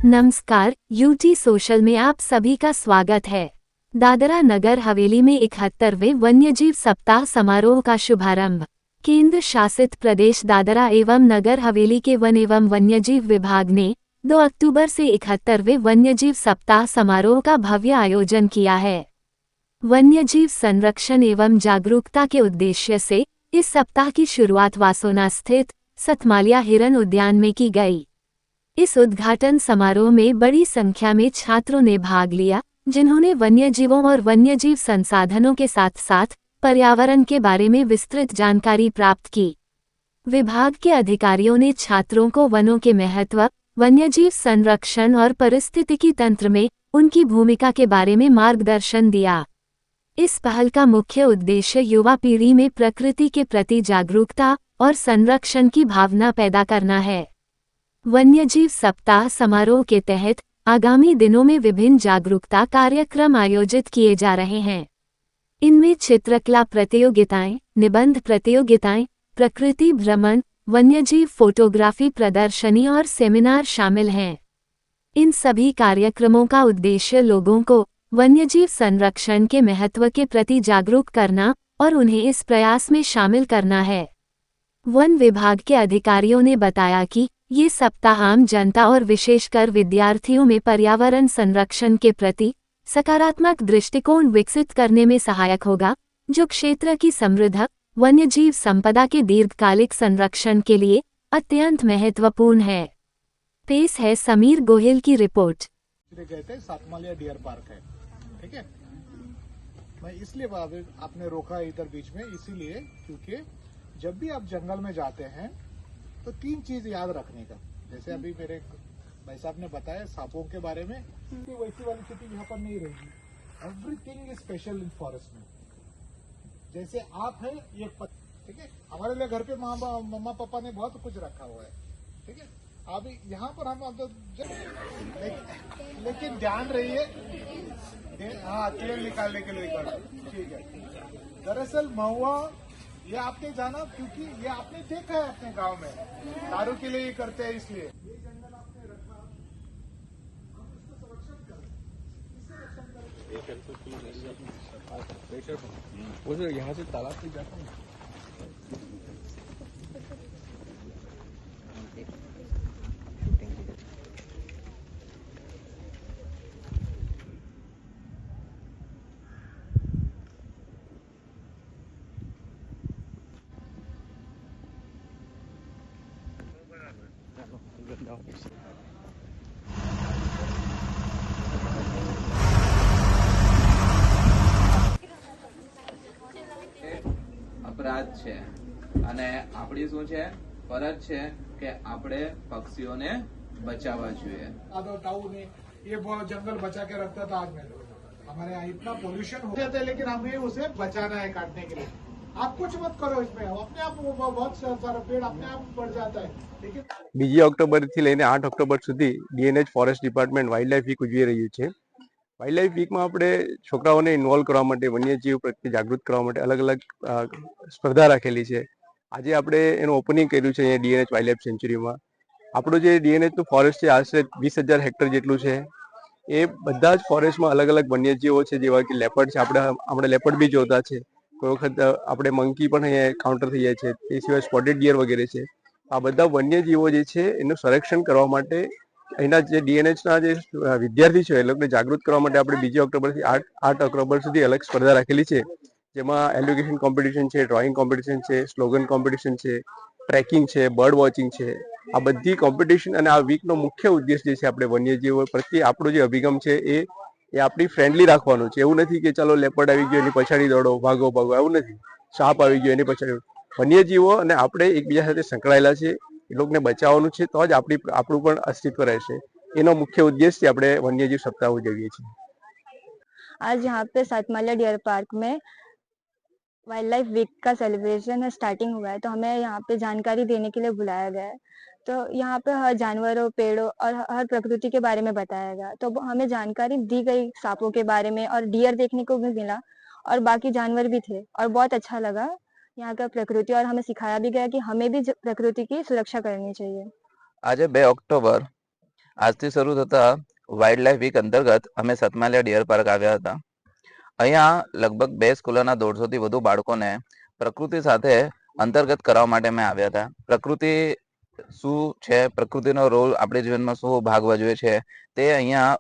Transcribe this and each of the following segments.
नमस्कार, UT social में आप सभी का स्वागत है। दादरा नगर हवेली में 71वें वन्यजीव सप्ताह समारोह का शुभारंभ। केंद्र शासित प्रदेश दादरा एवं नगर हवेली के वन एवं वन्यजीव विभाग ने 2 अक्टूबर से 71वें वन्यजीव सप्ताह समारोह का भव्य आयोजन किया है। वन्यजीव संरक्षण एवं जागरूकता के उद्देश्य से इस सप्ताह की शुरुआत वासोना स्थित सतमालिया हिरन उद्यान में की गई। इस उद्घाटन समारोह में बड़ी संख्या में छात्रों ने भाग लिया, जिन्होंने वन्यजीवों और वन्यजीव संसाधनों के साथ साथ पर्यावरण के बारे में विस्तृत जानकारी प्राप्त की। विभाग के अधिकारियों ने छात्रों को वनों के महत्व, वन्यजीव संरक्षण और पारिस्थितिकी तंत्र में उनकी भूमिका के बारे में मार्गदर्शन दिया। इस पहल का मुख्य उद्देश्य युवा पीढ़ी में प्रकृति के प्रति जागरूकता और संरक्षण की भावना पैदा करना है। वन्यजीव सप्ताह समारोह के तहत आगामी दिनों में विभिन्न जागरूकता कार्यक्रम आयोजित किए जा रहे हैं। इनमें चित्रकला प्रतियोगिताएं, निबंध प्रतियोगिताएं, प्रकृति भ्रमण, वन्यजीव फोटोग्राफी प्रदर्शनी और सेमिनार शामिल हैं। इन सभी कार्यक्रमों का उद्देश्य लोगों को वन्यजीव संरक्षण के महत्व के प्रति जागरूक करना और उन्हें इस प्रयास में शामिल करना है। वन विभाग के अधिकारियों ने बताया कि ये सप्ताह आम जनता और विशेषकर विद्यार्थियों में पर्यावरण संरक्षण के प्रति सकारात्मक दृष्टिकोण विकसित करने में सहायक होगा, जो क्षेत्र की समृद्ध वन्यजीव संपदा के दीर्घकालिक संरक्षण के लिए अत्यंत महत्वपूर्ण है। पेश है समीर गोहिल की रिपोर्ट। गए थे सातमालिया डियर पार्क है, ठीक है। मैं इसलिए आपने रोका इधर बीच में, इसीलिए क्योंकि जब भी आप जंगल में जाते हैं तो 3 चीज याद रखने का। जैसे अभी मेरे भाई साहब ने बताया सांपों के बारे में, वैसी वाली स्थिति यहाँ पर नहीं रहेगी। Everything is special in forest में। जैसे आप है एक ठीक है, हमारे लिए घर पे मम्मा पापा ने बहुत कुछ रखा हुआ है, ठीक है। अभी यहाँ पर हम लेकिन ध्यान रहिए, हाँ तेल निकालने के लिए ठीक है। दरअसल महुआ ये आपने जाना, क्योंकि ये आपने देखा है अपने गांव में, दारू के लिए ये करते हैं, इसलिए ये जंगल आपने रखा, हम इसको संरक्षण करें, इससे रक्षण करें। यहाँ से तालाब से जाता है। अपराध છે અને આપણી શું છે ફરજ છે કે આપણે પક્ષીઓને બચાવવા જોઈએ। ये जंगल बचा के रखता था। आज में हमारे यहाँ इतना पोल्यूशन हो जाता है, लेकिन हमें उसे बचाना है काटने के लिए। आप कुछ मत करो इसमें, अपने आप बहुत सारा पेड़ अपने आप बढ़ जाता है। लेकिन 2 ઓક્ટોબર થી લઈને 8 ઓક્ટોબર સુધી DNH forest department wildlife week ઉજવી રહ્યું છે। વાઇલ્ડ લાઇફ વીકમાં આપણે છોકરાઓને ઇન્વોલ્વ કરવા માટે, વન્યજીવ પ્રત્યે જાગૃત કરવા માટે અલગ અલગ સ્પર્ધા રાખેલી છે। આજે આપણે એનું ઓપનિંગ કર્યું છે અહીંયા ડીએનએચ વાઇલ્ડ લાઇફ સેન્ચુરીમાં। આપણું જે ડીએનએચનું ફોરેસ્ટ છે આશરે 20,000 હેક્ટર જેટલું છે। એ બધા જ ફોરેસ્ટમાં અલગ અલગ વન્યજીવો છે, જેવા કે લેપર્ડ છે, આપણે લેપર્ડ બી જોતા છે, કોઈ વખત આપણે મંકી પણ અહીંયા કાઉન્ટર થઈ જાય છે, તે સિવાય સ્પોટેડ ડિયર વગેરે છે। આ બધા વન્યજીવો જે છે એનું સંરક્ષણ કરવા માટે અહીંના જે ડીએનએચના જે વિદ્યાર્થી છે એ લોકોને જાગૃત કરવા માટે આપણે 2 ઓક્ટોબરથી 8 ઓક્ટોબર સુધી અલગ સ્પર્ધા રાખેલી છે, જેમાં એલ્યુકેશન કોમ્પિટિશન છે, ડ્રોઈંગ કોમ્પિટિશન છે, સ્લોગન કોમ્પિટિશન છે, ટ્રેકિંગ છે, બર્ડ વોચિંગ છે। આ બધી કોમ્પિટિશન અને આ વીકનો મુખ્ય ઉદ્દેશ જે છે આપણે વન્યજીવો પ્રત્યે આપણો જે અભિગમ છે એ આપણી ફ્રેન્ડલી રાખવાનું છે। એવું નથી કે ચાલો લેપર્ડ આવી ગયો એની પછાડી દોડો, ભાગો ભાગો, એવું નથી। સાપ આવી ગયો એની પછાડી, વન્યજીવો અને આપણે એકબીજા સાથે સંકળાયેલા છે, એ લોકોને બચાવવાનું છે, તો જ આપણું પણ અસ્તિત્વ રહેશે। એનો મુખ્ય ઉદ્દેશથી આપણે વન્યજીવ સપ્તાહ ઉજવીએ છીએ। आज यहाँ पे सातमालिया डियर पार्क में वाइल्ड लाइफ वीक का सेलिब्रेशन स्टार्टिंग हुआ है, तो हमें यहाँ पे जानकारी देने के लिए बुलाया गया है। तो यहाँ पे हर जानवरों, पेड़ों और हर प्रकृति के बारे में बताया गया। तो हमें जानकारी दी गई सांपों के बारे में, और डियर देखने को भी मिला, और बाकी जानवर भी थे, और बहुत अच्छा लगा यहाँ का प्रकृति। और हमें सिखाया भी गया कि हमें भी प्रकृति की सुरक्षा करनी चाहिए। आज 2 ऑक्टोबर આજથી શરૂ થતા વાઇલ્ડ લાઈફ વીક અંતર્ગત અમે સતમાલિયા ડિયર પાર્ક આવ્યા હતા. અહીંયા લગભગ 2 સ્કૂલોના 150 થી વધુ બાળકોને પ્રકૃતિ સાથે અંતર્ગત કરવા માટે અમે આવ્યા હતા. પ્રકૃતિ શું છે, પ્રકૃતિનો રોલ આપણા જીવનમાં શું ભાગ ભજવે છે, તે અહીંયા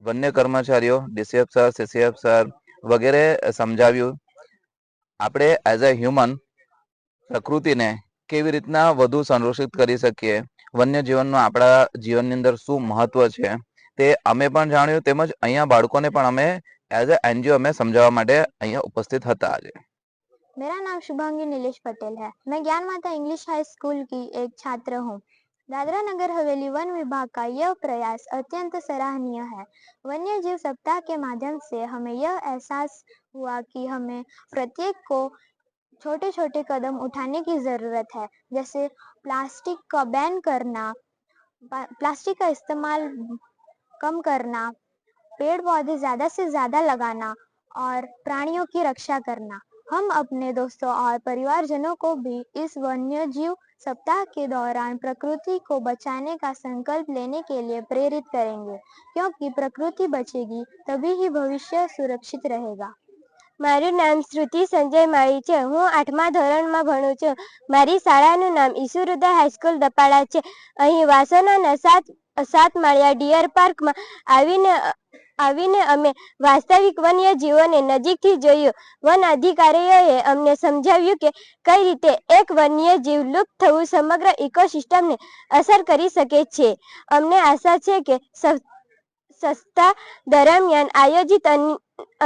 વન્ય કર્મચારીઓ ડીસીએફ સર, સીસીએફ સર વગેરે સમજાવ્યું. આપણે એઝ અ હ્યુમન પ્રકૃતિને કેવી રીતના વધુ સંરક્ષિત કરી શકીએ, વન્ય જીવનનું આપણા જીવનની અંદર શું મહત્વ છે તે અમે પણ જાણ્યું, તેમજ અહીંયા બાળકોને પણ અમે एज ए एनजीओ में समझावा માટે અહીંયા उपस्थित હતા આજે. मेरा नाम शुभांगी नीलेश पटेल है। मैं ज्ञान माता इंग्लिश हाई स्कूल की एक छात्र हूँ। दादरा नगर हवेली वन विभाग का यह प्रयास अत्यंत सराहनीय है। वन्य जीव सप्ताह के माध्यम से हमें यह एहसास हुआ कि हमें प्रत्येक को छोटे छोटे कदम उठाने की ज़रूरत है, जैसे प्लास्टिक का बैन करना, प्लास्टिक का इस्तेमाल कम करना, पेड़ पौधे ज़्यादा से ज़्यादा लगाना और प्राणियों की रक्षा करना। हम अपने दोस्तों और परिवारजनों को भी इस वन्य जीव सप्ताह के दौरान प्रकृति को बचाने का संकल्प लेने के लिए प्रेरित करेंगे, क्योंकि प्रकृति बचेगी तभी ही भविष्य सुरक्षित रहेगा। મારું નામ શ્રુતિ સંજય માળી છે. હું 8મા ધોરણમાં ભણું છું. મારી શાળાનું નામ ઈશુહૃદય હાઈસ્કૂલ દપાડા છે. અહીં વાસોનાના 7 માળિયા ડિયર પાર્કમાં આવીને અમે વાસ્તવિક વન્યજીવોને નજીકથી જોયું. વન અધિકારીઓએ અમને સમજાવ્યું કે કઈ રીતે એક વન્યજીવ લુપ્ત થવું સમગ્ર ઇકોસિસ્ટમને અસર કરી શકે છે. અમને આશા છે કે સપ્તાહ દરમિયાન આયોજિત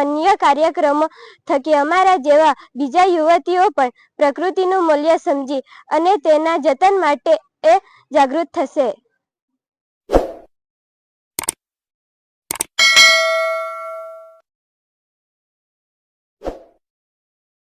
અન્ય કાર્યક્રમો થકી અમારા જેવા બીજા યુવતીઓ પણ પ્રકૃતિનું મૂલ્ય સમજી અને તેના જતન માટે જાગૃત થશે.